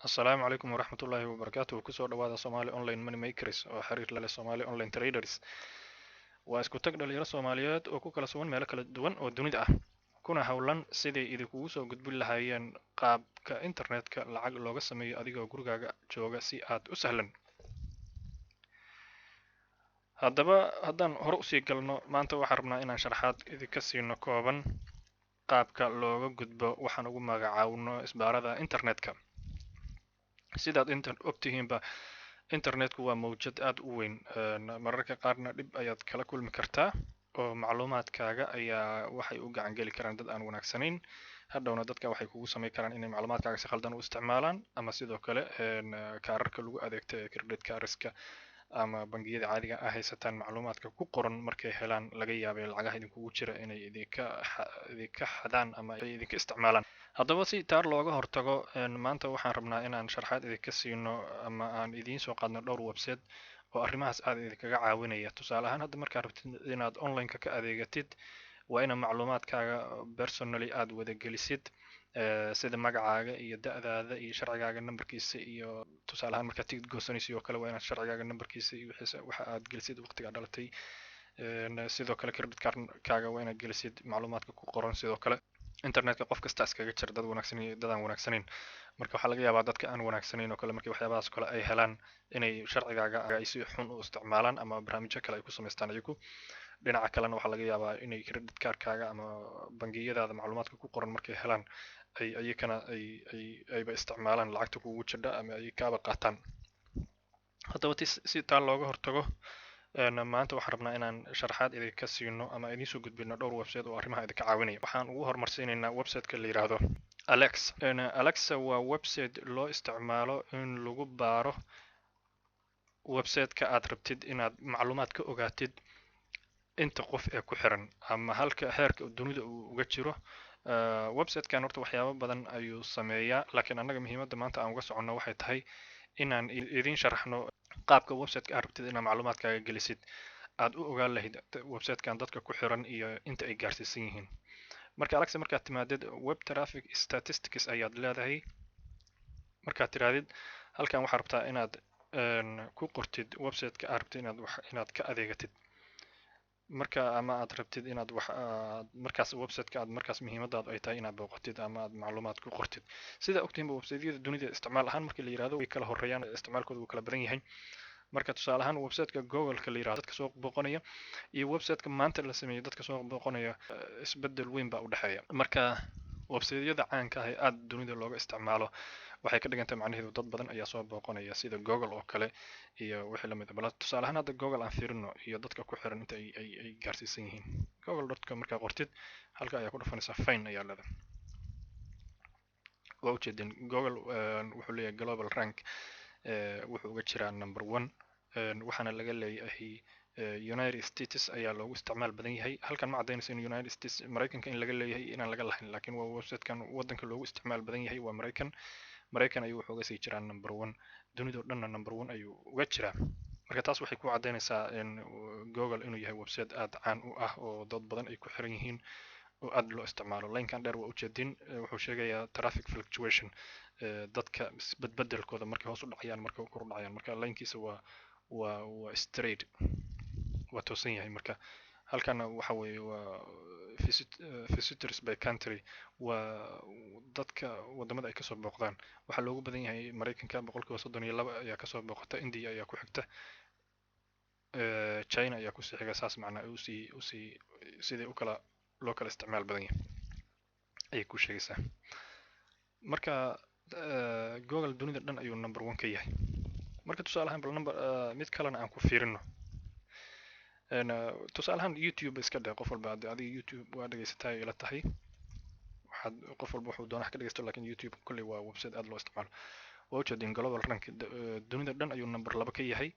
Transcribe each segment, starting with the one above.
Asalaamu calaykum waraxmatullaahi wabarakaatuh. Kusoo dhawaada Somali Online Money Makers oo xiriir la leh Somali Online Traders. Waa isku tag dhalinyaro Soomaaliyeed oo ku kala sugan meelo kala duwan oo dunida ah, kuna hawlan sidii idinkugu soo gudbin lahaayeen qaabka internetka lacag looga sameeyo adigoo gurigaaga jooga si aad u sahlan. Haddaba haddaan hore usii galno, maanta waxaan rabnaa inaan sharaxaad idinka siino kooban qaabka looga gudbo waxaan ugu magacaawno isbaarada internetka. Sidaad ogtihiinba internetku waa mawjad aad u weyn, mararka qaarna dhib ayaad kala kulmi kartaa oo macluumaadkaaga ayaa waxay u gacan geli karaan dad aan wanaagsanayn. Hadhowna dadka waxay kugu samayn karaan inay macluumaadkaaga si khaldan u isticmaalaan, ama sidoo kale kaararka lagu adeegto ee credit cardska ama bangiyada caadiga ah haysataan macluumaadka ku qoran markay helaan laga yaabay lacagaha idinkugu jira inay idinka xadaan ama ay idinka isticmaalaan. Haddaba si taar looga hortago, maanta waxaan rabnaa inaan sharaxaad idinka siino ama aan idiin soo qaadno dhowr website oo arrimahaas aad idinkaga caawinaya. Tusaale ahaan, hadda markaad rabtid inaad online-ka ka adeegatid, waa ina macluumaadkaaga personally aad wada gelisid, sida magacaaga iyo da'daada iyo sharcigaaga nambarkiisa, iyo tusaale ahaan markaad tigid goosanayso oo kale waa inaad sharcigaaga nambarkiisa iyo waxa aad gelisid waqtiga dhalatay. Sidoo kale credit cardkaaga waa inaad gelisid macluumaadka ku qoran. Sidoo kale internetka qof kasta iskaga jira, dad wanaagsan iyo dad aan wanaagsanayn. Marka waxaa laga yaabaa dadka aan wanaagsanayn oo kale markii waxyaabahaas kale ay helaan inay sharcigaaga ay si xun u isticmaalaan ama barnaamijyo kale ay ku samaystaan iyagu. Dhinaca kalena waxaa laga yaabaa inay credit cardkaaga ama bangiyadaada macluumaadka ku qoran markay helaan ay iyakana ayba isticmaalaan lacagta kugu jidha ama ay kaaba qaataan. Haddaba si taa looga hortago, maanta waxaan rabnaa inaan sharaxaad idinka siino ama idiin soo gudbino dhowr website oo arrimaha idinka caawinaya. Waxaan ugu horumarsiinaynaa website-ka la yiraahdo Alexa. Alexa waa website loo isticmaalo in lagu baaro website-ka aad rabtid inaad macluumaad ka ogaatid inta qof ee ku xiran ama halka heerka dunida uu uga jiro. Website-kan horta waxyaabo badan ayuu sameeyaa, laakiin annaga muhiimadda maanta aan uga soconno waxay tahay inaan idiin sharaxno qaabka website-ka aad rabtid inaad macluumaadkaaga gelisid aad u ogaan lahayd website-kan dadka ku xiran iyo inta ay gaarsiisan yihiin. Marka Alexa markaad timaadid, web traffic statistics ayaad leedahay. Markaad tiraadid halkan waxaad rabtaa inaad ku qortid website-ka aad rabtid inaad ka adeegatid, marka ama aad rabtid inaad markaas website-ka aad markaas muhiimadaadu ay tahay inaad booqatid ama aad macluumaad ku qortid. Sida ogtihiinba website-yada dunida isticmaal ahaan markii la yiraahdo way kala horeeyaan, isticmaalkoodu wuu kala badan yahay. Marka tusaale ahaan website-ka Google-ka la yiraahdo dadka soo booqanaya iyo website-ka maanta la sameeyay dadka soo booqanaya isbedel weyn baa u dhexeeya. Marka website-yada caanka ah ee aad dunida looga isticmaalo waxay ka dhigan tahay macnaheedu dad badan ayaa soo booqanaya, sida Google oo kale iyo wixii la mid ah. Bal tusaale ahaan hadda Google aan fiirino iyo dadka ku xiran inta ay gaarsiisan yihiin. Google.com markaa qortid halka ayaa ku dhufanaysaa fine ayaa leedahay. Waa ujeedin Google wuxuu leeyahay global rank, wuxuu uga jiraa number 1, waxaana laga leeyahay United States ayaa loogu isticmaal badan yahay. Halkan ma cadaynayso in United States Mareykanka in laga leeyahay inaan laga lahayn, laakiin waa website-kan wadanka loogu isticmaal badan yahay waa Mareykan ayuu wuxuu uga sii jiraa number 1, dunida oo dhanna number 1 ayuu uga jiraa. Marka taas waxay ku cadaynaysaa in Google inuu yahay website aad caan u ah oo dad badan ay ku xiran yihiin oo aad loo isticmaalo. Line-kan dheer waa ujeedin wuxuu sheegayaa traffic fluctuation, dadka bedbedelkooda markay hoos u dhacayaan markay kor u dhacayaan. Marka line-kiisa waa straight, waa toosan yahay. Marka halkana waxa weeye waa visitors by country, waa dadka wadamada ay kasoo booqdaan. Waxaa loogu badan yahay Mareykanka 32% ayaa kasoo booqata, India ayaa ku xigta, China ayaa kusii xiga. Saas macnaa sidii loo kala isticmaal badan yahay ayay ku sheegaysaa. Marka Google dunida dhan ayuu number 1 ka yahay. Marka tusaale ahaan bal mid kalena aan ku fiirino. Tusaale ahaan YouTube iska dheh, qof walba adiga YouTube waa dhagaysataa ila tahay, qof walba wuxuu doonaa ka dhagaysto, laakiin YouTube kulli waa website aad loo isticmaalo. Waa ujeedin global rank dunida dhan ayuu number 2 ka yahay.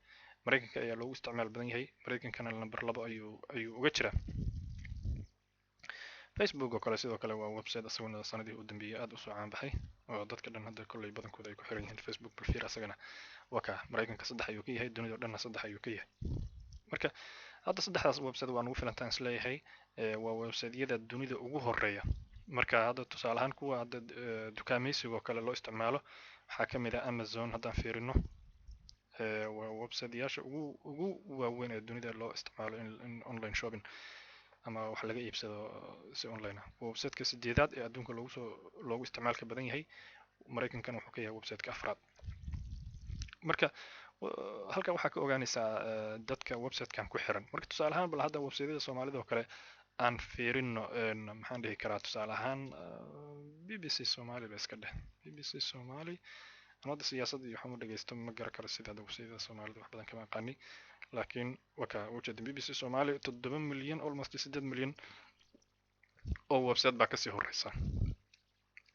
Mareykanka ayaa loogu isticmaal badan yahay, Mareykankana number 2 ayuu uga jiraa. Facebook oo kale sidoo kale waa website asaguna sanadihii u dambeeyay aad u soo caan baxay oo dadka dhan hadda kolley badankooda ay ku xiran yihiin Facebook. Bal fiir asagana waa ka Mareykanka 3 ayuu ka yahay, dunida oo dhanna 3 ayuu ka yahay. Marka hadda saddexdaas website waa ugu filantaan isleeyahay, waa website-yada dunida ugu horeeya marka hadda tusaale ahaan kuwa hadda dukaamaysigoo kale loo isticmaalo waxaa ka mid ah Amazon haddaan fiirino waa website-yaasha ugu waaweyn ee dunida loo isticmaalo in online shopping ama wax laga iibsado si online ah. Website-ka 8aad ee adduunka loogu isticmaalka badan yahay, Mareykankana wuxuu ka yahay website-ka 4aad. marka halkan waxaa ka ogaanaysaa dadka website-kan ku xiran. marka tusaale ahaan bal hadda website-yada Soomaalida oo kale aan fiirino maxaan dhihi karaa tusaale ahaan BBC Somali ba iska dheh BBC Somali anada siyaasadda iyo waxaan u dhageysto ma garan karo sida website-yada Soomaalida wax badan kama aqaani, laakiin waka wajad BBC Somali 7 milyan almost 8 milyan oo website baa kasii horeysa.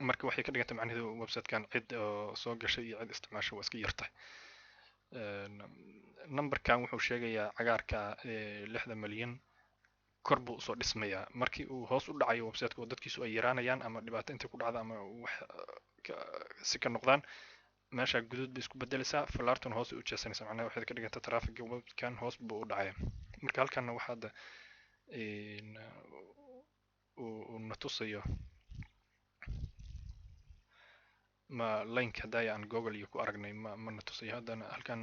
marka waxay ka dhigantay macnaheedu website-kan cid soo gashay iyo cid isticmaashay waa iska yartahay. numberkan wuxuu sheegayaa cagaarka 6 milyan kor buu usoo dhismayaa markii uu hoos u dhacayo website-ka oo dadkiisu ay yaraanayaan ama dhibaato intay ku dhacdo ama wax si ka noqdaan meesha guduud bay isku bedelaysaa, falaartuna hoos u jeesanaysaa. macnaheedu waxay ka dhigantay traffic-ga webkan hoos buu u dhacaya. marka halkanna waxaa hadda uu na tusayo ma link hadday aan Google iyo ku aragnay ma na tusayo haddana halkan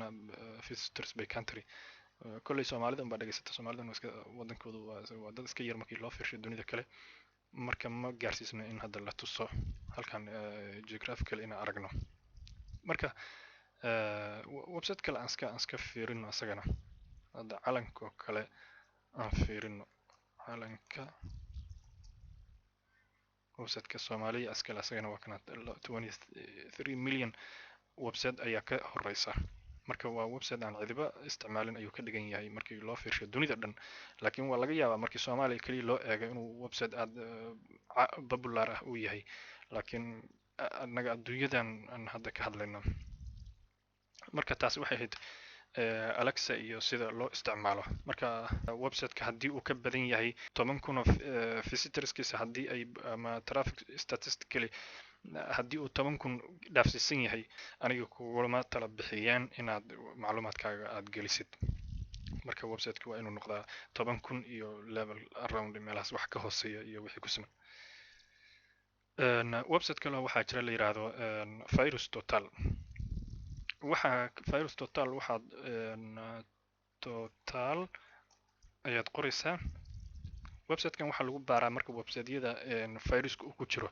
visitors by country kolley Soomaalida baa dhageysata. Soomaalidana iska wadankoodu waa dad iska yar markii loo fiirsho dunida kale, marka ma gaarsiisno in hadda la tuso halkan geographical in aragno. marka website kale aan iska fiirino asagana hadda calanka oo kale aan fiirino. calanka website-ka Soomaaliya askale asagana waa kana 23 milyan website ayaa ka horeysa. marka waa website aan cidiba isticmaalin ayuu ka dhigan yahay markii loo fiirsho dunida dhan, laakiin waa laga yaabaa markii Soomaaliya kaliya loo eego inuu website aad popular ah uu yahay, laakiin anaga adduunyadan aan hadda ka hadlayno. marka taasi waxay ahayd Alexa iyo sida loo isticmaalo. marka website-ka haddii uu ka badan yahay 10,000 oo visitorskiisa haddii ay ama traffic statistically haddii uu 10,000 dhaafsiisan yahay aniga kugulama tala bixiyeen inaad macluumaadkaaga aad gelisid. marka website-ka waa inuu noqdaa 10,000 iyo level around meelahaas wax ka hooseeya iyo wixii ku siman. website kale waxaa jira la yiraahdo Virus Total. Virus Total waxaad total ayaad qoraysaa. website-kan waxaa lagu baaraa marka website-yada viruska uu ku jiro.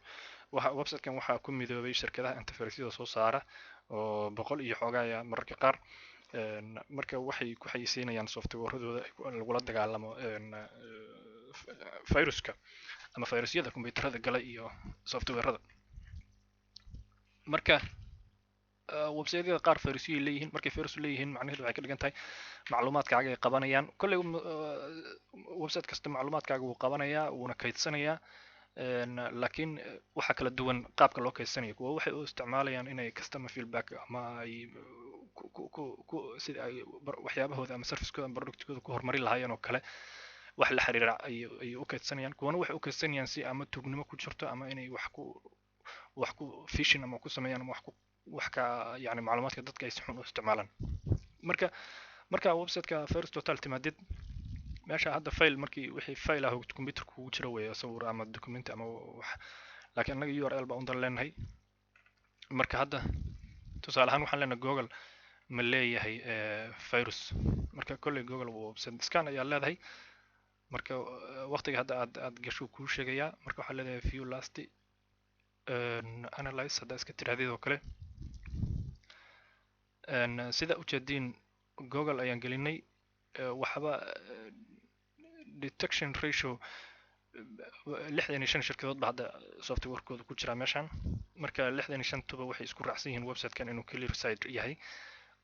website-kan waxaa ku midoobay shirkadaha antivirusyada soo saara oo 100 iyo xoogaya mararka qaar. marka waxay ku xayeysiinayaan software-dooda lagula dagaalamo viruska ama virusyada kombiyuutarada gala iyo software-rada. marka website-yada qaar virusyay leeyihiin. markay virus leeyihiin macnaheedu waxay ka dhigan tahay macluumaadkaaga ay qabanayaan. kolley website kasta macluumaadkaaga wuu qabanayaa wuuna kaydsanayaa, laakiin waxa kala duwan qaabka loo kaydsanayo. kuwa waxay u isticmaalayaan inay customer feedback ama ay sida ay waxyaabahooda ama service-kooda ama product-kooda ku horumarin lahaayeen oo kale wax la xiriira ay u kaydsanayaan. kuwana waxay u kaydsanayaan si ama tuugnimo ku jirto ama inay wax ku phishing ama ku sameeyaan ama wax ka yani macluumaadka dadka ay si xun u isticmaalaan. marka website-ka Virus Total timaadid meesha hadda file markii wixii file ah computer-ku ugu jiro weeye sawir ama document ama wax, laakiin anaga URL baa undan leenahay. marka hadda tusaale ahaan waxaan leenahay Google ma leeyahay virus. marka kolley Google website scan ayaa leedahay. marka waqtiga hadda aad gasho kuu sheegayaa. marka waxaa leedahay view last analyze hadda iska tiraahdeed oo kale. sida ujeediin Google ayaan gelinay waxba detection ratio 65 shirkadood baa hadda software-kooda ku jira meeshan. marka 65 waxay isku raacsan yihiin website-kan inuu clear site yahay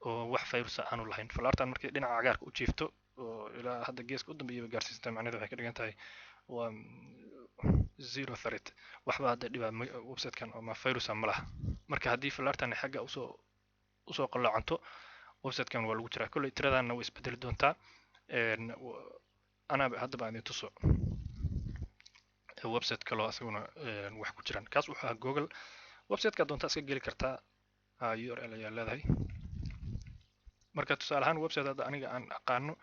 oo wax virus aanu lahayn. falaartan markay dhinaca cagaarka u jiifto oo ilaa hadda geeska u dambeeyay gaarsiistaa macnaheedu waxay ka dhigan tahay waa zero threat. waxba hadda dhibaa website-kan ama virus ma laha. marka haddii falaartan xagga usoo qaloocanto website-kan waa lagu jiraa. kolley tiradana way isbedeli doontaa. ana hadda baan idin tuso website kaloo asaguna wax ku jiraan. kaas wuxuu ahaa Google. website-ka doonta iska geli kartaa URL ayaa leedahay. marka tusaale ahaan website hadda aniga aan aqaano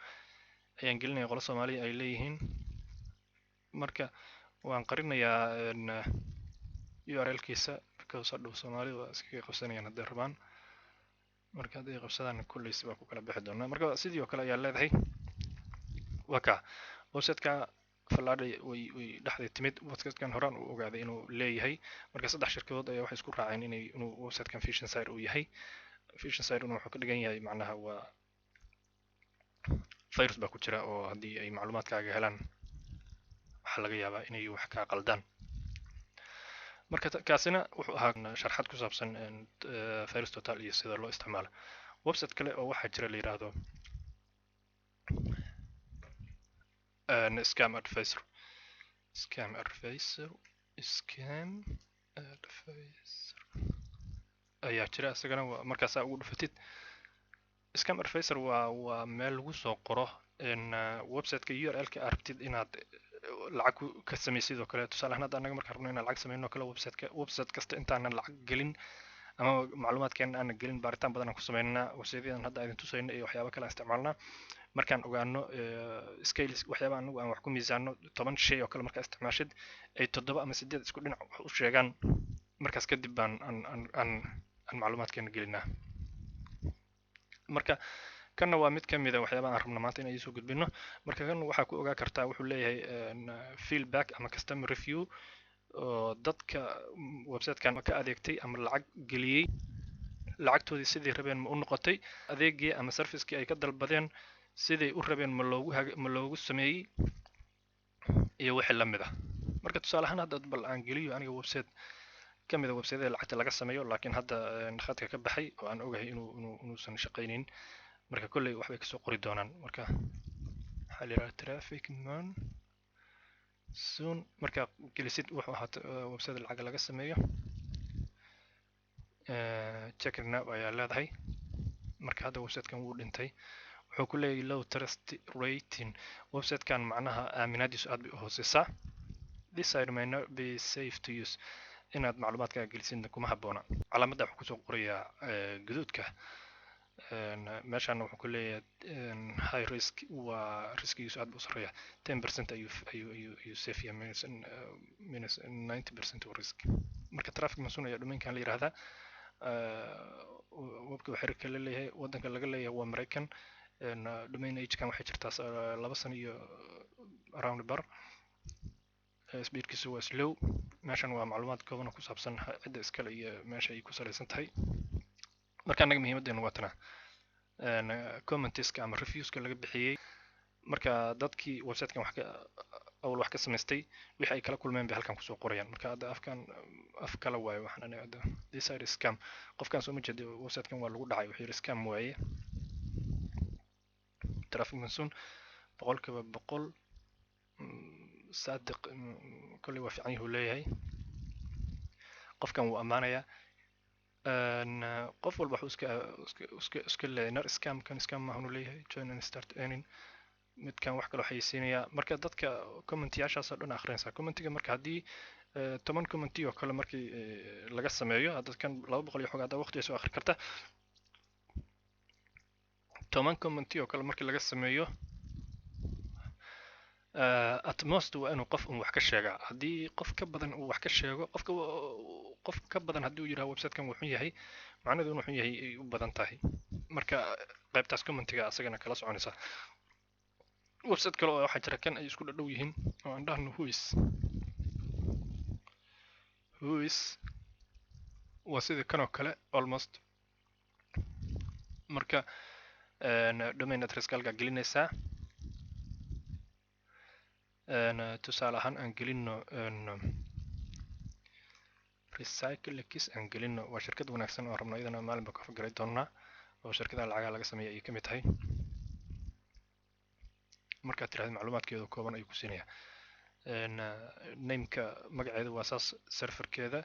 ayaan gelinaya qolo Soomaaliya ay leeyihiin. marka waan qarinayaa url-kiisa because hadhow Soomaalidu waa iskaga qabsanayaan hadday rabaan. marka hadday qabsadaan kulleys waa ku kala bixi doonaa. marka sidii oo kale ayaa leedahay waa ka website-ka fallaadhay way dhexday timid. website-kan horaan uu ogaaday inuu leeyahay. marka 3 shirkadood ayaa waxay isku raaceen inuu website-kan PhishInsider uu yahay. PhishInsider wuxuu ka dhigan yahay macnaha waa virus baa ku jira oo haddii ay macluumaadkaaga helaan waxaa laga yaabaa inay wax ka qaldaan. marka kaasina wuxuu ahaa sharxad ku saabsan virus total iyo sida loo isticmaalo. website kale oo waxaa jira la yiraahdo scam advisor ayaa jira isagana markaasaa ugu dhufatid. scam advisor waa meel lagu soo qoro website-ka url-ka aad rabtid inaad lacag ka samaysid oo kale. tusaale ahaan hadda anaga markaan rabno inaan lacag samayno kale website kasta intaanan lacag gelin ama macluumaadkeena aanan gelin baaritaan badan aan ku samaynaa. website-yadan hadda idin tusayno iyo waxyaabo kale aan isticmaalnaa. markaan ogaano scales waxyaaba anagu aan wax ku miisaano 10 shay oo kale markaa isticmaashid ay 7 ama 8 isku dhinac wax u sheegaan, markaas kadib baan aan macluumaadkeena gelinaa. marka kanna waa mid ka mid ah waxyaabaha aan rabno maanta inaan soo gudbino. marka kan waxaa ku ogaa kartaa wuxuu leeyahay feedback ama customer review oo dadka website-kan ka adeegtay ama lacag geliyay lacagtoodii sidii rabeen ma u noqotay, adeegii ama service-kii ay ka dalbadeen sidii u rabeen ma loogu sameeyay iyo wixii la mid ah. marka tusaale ahaan hadda bal aan geliyo aniga website ka mid ah website-yada lacagta laga sameeyo laakiin hadda khadka ka baxay oo aan ogahay inuusan shaqaynin. marka kolley waxbay kasoo qori doonaan. marka waxaa la yidhaha traffic man soon. marka gelisid wuxuu ahaa website lacag laga sameeyo checking now ayaa leedahay. marka hadda website-kan wuu dhintay. wuxuu ku leeyahay low trust rating. website-kan macnaha aaminaadiisu aad bay u hooseysaa. this site may not be safe to use. inaad macluumaadkaaga gelisidna kuma habboona. calaamadda wuxuu kusoo qorayaa guduudka. meeshaan wuxuu ku leeyahay high risk waa riskigiisu aad buu u sarreeyaa. 10% ayuu safe yahay minus 90% oo risk. marka traffic mansoon ayaa domainkan la yiraahdaa. webka waxay xiriirka la leeyahay waddanka laga leeyahay waa Mareykan. domain age-kan waxay jirtaa 2 sano iyo around bar. speedkiisu waa slow. meeshan waa macluumaad kooban oo ku saabsan cidda iskale iyo meesha ay ku salaysan tahay. marka anaga muhiimadeenu waa tana commenteska ama reviewska laga bixiyay. marka dadkii website-kan wax ka samaystay wixii ay kala kulmeen bay halkan kusoo qorayaan. marka hadda af kala waayo waxaan anaga this side scam. qofkan soo ma jeedo website-kan waa lagu dhacay wuxuu yiri scam waaye. traffic mansoon 100% صادق كل وافي عنه leeyahay. qofkan wuu amaanayaa qof walba wuxuu iska leeyahay nar scam ma hanu leeyahay join and start earning. midkan wax kale waxay siinayaa. marka dadka comment-yaashaas oo dhan akhrinaysa. comment-ga marka haddii 10 comment oo kale markii laga sameeyo dadkan 200 iyo xogaa hadda waqti soo akhri karta. 10 comment oo kale markii laga sameeyo at most waa inuu qof wax ka sheegaa. haddii qof ka badan uu wax ka sheego qof ka badan haddii uu yiraahdo website-kan wuxuu yahay macnaheedu wuxuu yahay ay u badan tahay. marka qaybtaas comment-ga asagana kala soconaysa. website kale oo waxaa jira kan ay isku dhadhow yihiin oo aan dhahno whois waa sidii kan oo kale almost. marka domain address halkaa gelinaysaa. tusaale ahaan aan gelino recyclekis aan gelino. waa shirkad wanaagsan oo rabno iyadana maalinba ka fagalay doonaa oo shirkadaha lacagaha laga sameeya ay ka mid tahay. markaad tiraahdo macluumaadkeeda kooban ayuu ku siinayaa. nameka magaceeda waa saas. serverkeeda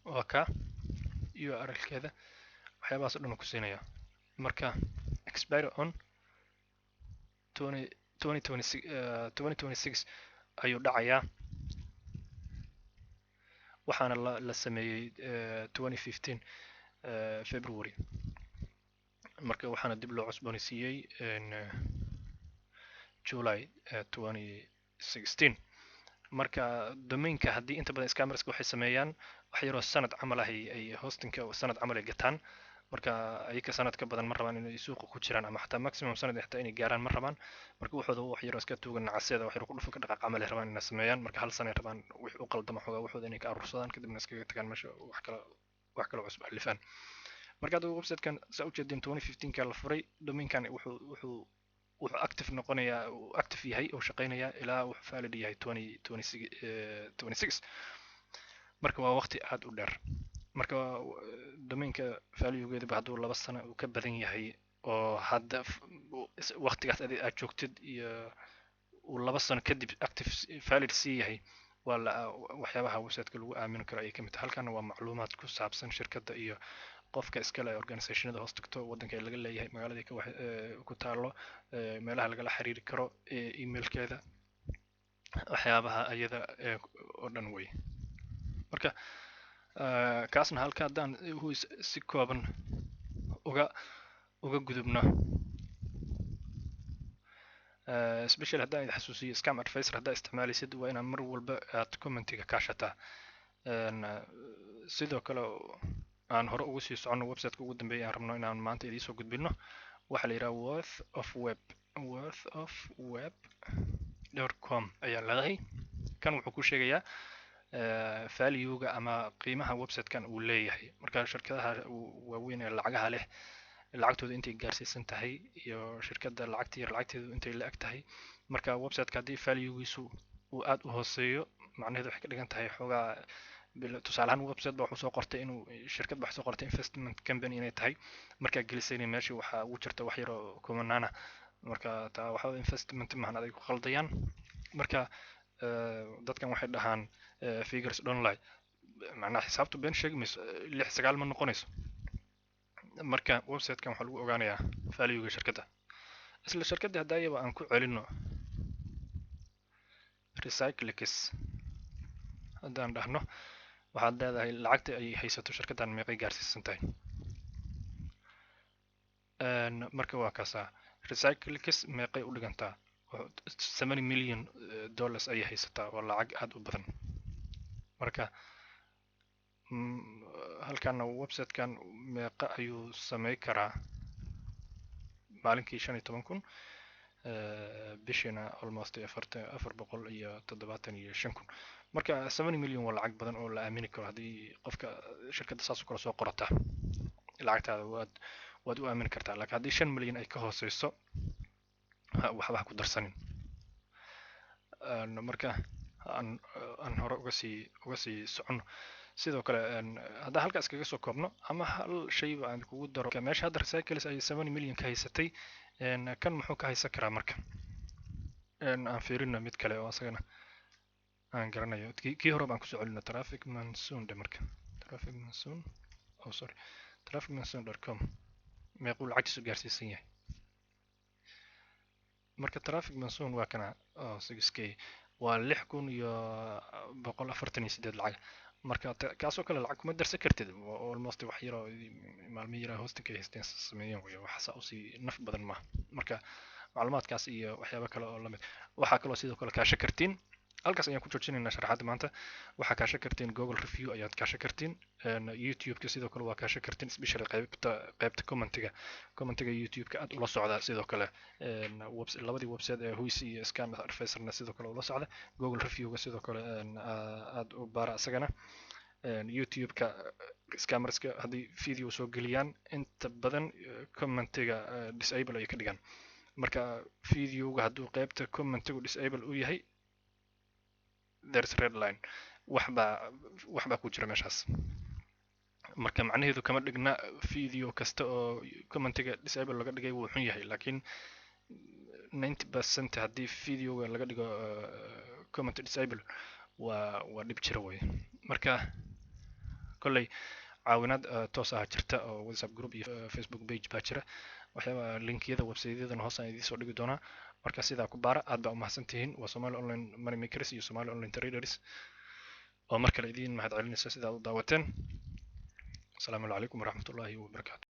waa ka url-keeda waxyaabahaas oo dhan ku siinaya. marka expire on 2026 ayuu dhacayaa. waxaana la sameeyay 2015 February. marka waxaana dib loo cusboonaysiiyey July 2016. marka domainka haddii inta badan scammerska waxay sameeyaan wax yaroo sanad camal ah ay hostingka sanad camal ay gataan, marka ayaka sanad ka badan ma rabaan inay suuqa ku jiraan ama xataa maximum sanad xitaa inay gaaraan ma rabaan, marka waxooda wax yaroo iska tuugan nacaseeda wax yaroo ku dhufo ka dhaqaaq camal ay rabaan inay sameeyaan, marka hal sano ay rabaan wix u qaldama xogaa waxooda inay ka urursadaan kadibna iskaga tagaan meesha wax kale cusub alifaan. marka hadda website-kan saa ujeedin 2015 ka la furay, domainkan wuxuu active noqonayaa, uu active yahay oo shaqeynaya ilaa wuxuu valid yahay 2026. marka waa waqti aad u dheer. marka domainka value-geedaba hadduu 2 sano uu ka badan yahay oo hadda waqtigaas aad joogtid iyo uu 2 sano kadib active valid sii yahay, waa waxyaabaha website-ka lagu aamini karo ayay ka mid tahay. halkana waa macluumaad ku saabsan shirkadda iyo qofka iskale organizationada hoos tagto, waddanka laga leeyahay, magaalada ku taalo, meelaha lagala xiriiri karo, emailkeeda, waxyaabaha ayada oo dhan wey. marka kaasna halka haddaan si kooban uga gudubno, especially haddaan idin xasuusiyo scam advisor haddaa isticmaalaysid waa inaan mar walba aad commentiga kaashataa. sidoo kale aan hore ugu sii soconno website-ka ugu dambeeya aan rabno inaan maanta idiin soo gudbino waxaa la yidhaha worthofweb.com ayaa leedahay. kan wuxuu ku sheegayaa value-ga ama qiimaha website-kan uu leeyahay. marka shirkadaha waaweyn ee lacagaha leh lacagtooda intay gaarsiisan tahay iyo shirkadda lacagta yar lacagteedu intay la eg tahay, marka website-ka haddii value-giisu uu aad u hooseeyo macnaheedu waxay ka dhigan tahay xoogaa, tusaale ahaan website baa wuxuu soo qortay inuu shirkad baa soo qortay investment company inay tahay, markaa gelisayna meeshii waxaa ugu jirta wax yaroo kumanaana, marka taa waxa investment maahan aday ku khaldayaan. marka dadkan waxay dhahaan figures don't lie, macnaha xisaabtu been sheegi mayso, 6-9 ma noqonayso. marka website-kan waxaa lagu ogaanayaa value-ga shirkadda. isla shirkadda hadda ayaba aan ku celino Recyclix haddaan dhahno, waxaad leedahay lacagta ay haysato shirkaddan meeqay gaarsiisan tahay. marka waa kaasaa Recyclix meeqay u dhigantaa, $7 million ayay haysataa, waa lacag aad u badan. marka halkana website-kan meeqa ayuu samey karaa maalinkii 15,000, bishiina almost 475,000. marka 7 million waa lacag badan oo la aamini karo haddii qofka shirkadda saas oo kale soo qorata lacagtaada waad u aamini kartaa. laakiin haddii 5 million ay ka hooseyso waxba ku darsanin. marka aan hore uga sii socono. sidoo kale haddaan halkaas kaga soo koobno ama hal shayba aan kugu daro, meesha hadda Recyclix ay 7 million ka haysatay, kan muxuu ka haysan karaa marka. aan fiirino mid kale oo asagana aan garanayo. kii hore baan kusoo celino Traffic Monsoon marka trafficmonsoon.com meequu lacagtiisu gaarsiisan yahay. marka Traffic Monsoon waa kana 6k waa 6,148 lacag. marka kaasoo kale lacag kuma darsan kartid, almost wax yaroo maalmo yaraa hosting ay haysteen sameeyeen way, waxa usii naf badan ma. marka macluumaadkaas iyo waxyaabo kale oo lamid waxaa kaloo sidoo kale kaasha kartiin. halkaas ayaan ku joojinaynaa sharaxaadda maanta. waxaa kaasha kartiin Google review ayaad kaasha kartiin, YouTube-ka sidoo kale waa kaasha kartiin, especially qaybta commentiga YouTube-ka aad ula socda. sidoo kale labadii website ee Whois iyo Scam Advisor-na sidoo kale ula socda. Google review-ga sidoo kale aad u baara asagana. YouTube-ka scammerska haddii video soo geliyaan inta badan commentiga disable ay ka dhigaan. marka video-ga hadduu qaybta commentigu disable u yahay, there's red line, waxbaa ku jira meeshaas. marka macnaheedu kama dhigna video kasta oo commentiga disable laga dhigay wuu xun yahay, laakiin 90% haddii videoga laga dhigo comment disable waa dhib jira wey. marka kolley caawinaad toos ah jirta oo WhatsApp group iyo Facebook page baa jira. waxyaaba linkiyada website-yadan hoos aan idiin soo dhigi doonaa. marka sidaa ku baara. aad baa u mahadsantihiin. waa Somali Online Money Makers iyo Somali Online Traders oo mar kale idiin mahad celinaysa sidaad u daawateen. asalaamu calaykum waraxmatullaahi wabarakaatu.